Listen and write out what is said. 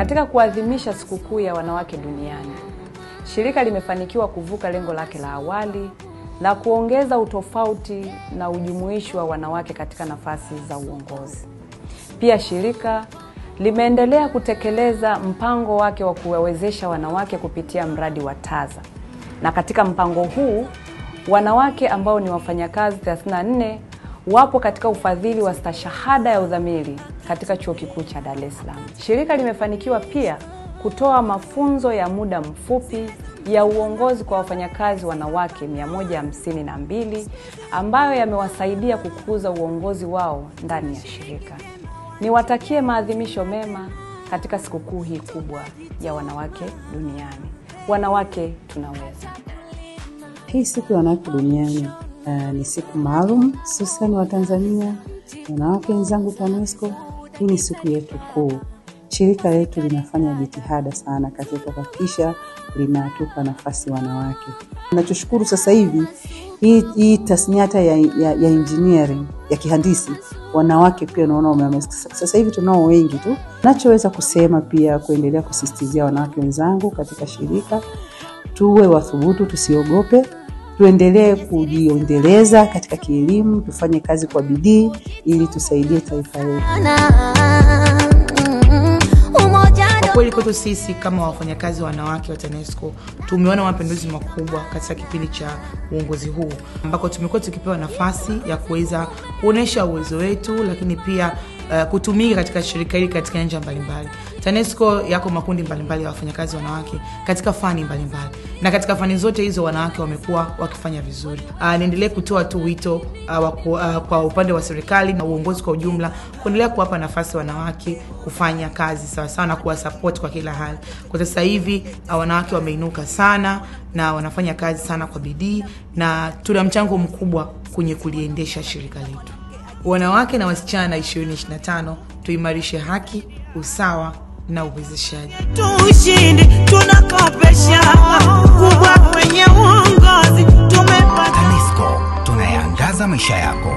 Katika kuadhimisha sikukuu ya wanawake duniani, shirika limefanikiwa kuvuka lengo lake la awali na kuongeza utofauti na ujumuishi wa wanawake katika nafasi za uongozi. Pia shirika limeendelea kutekeleza mpango wake wa kuwawezesha wanawake kupitia mradi wa TAZA. Na katika mpango huu, wanawake ambao ni wafanyakazi 34 wapo katika ufadhili wa stashahada ya udhamili katika Chuo Kikuu cha Dar es Salaam. Shirika limefanikiwa pia kutoa mafunzo ya muda mfupi ya uongozi kwa wafanyakazi wanawake 152 ambayo yamewasaidia kukuza uongozi wao ndani ya shirika. Niwatakie maadhimisho mema katika sikukuu hii kubwa ya wanawake duniani. Wanawake tunaweza. Hii siku ya wanawake duniani ni siku maalum hususan wa Tanzania, wanawake wenzangu TANESCO. Hii ni siku yetu kuu. Shirika letu linafanya jitihada sana katika kuhakikisha linatupa nafasi wanawake. Tunachoshukuru sasa hivi hii tasnia ya engineering, ya kihandisi, wanawake pia naona sasa hivi tunao wengi tu. Nachoweza kusema pia kuendelea kusisitizia wanawake wenzangu katika shirika, tuwe wathubutu, tusiogope, tuendelee kujiendeleza katika kielimu, tufanye kazi kwa bidii ili tusaidie taifa letu. Kweli kwetu sisi kama wafanyakazi wanawake wa TANESCO tumeona mapinduzi makubwa katika kipindi cha uongozi huu, ambako tumekuwa tukipewa nafasi ya kuweza kuonesha uwezo wetu, lakini pia kutumika katika shirika hili katika nyanja mbalimbali. TANESCO yako makundi mbalimbali ya wafanyakazi wanawake katika fani mbalimbali, na katika fani zote hizo wanawake wamekuwa wakifanya vizuri. Niendelee kutoa tu wito kwa upande wa serikali na uongozi kwa ujumla kuendelea kuwapa nafasi wanawake kufanya kazi sawa sawa na kuwa support kwa kila hali. Kwa sasa hivi wanawake wameinuka sana na wanafanya kazi sana kwa bidii, na tuna mchango mkubwa kwenye kuliendesha shirika letu. Wanawake na wasichana 2025 tuimarishe haki, usawa na uwezeshaji. Tushindi tunakopesha kubwa kwenye uongozi tumepata. TANESCO, tunayangaza maisha yako.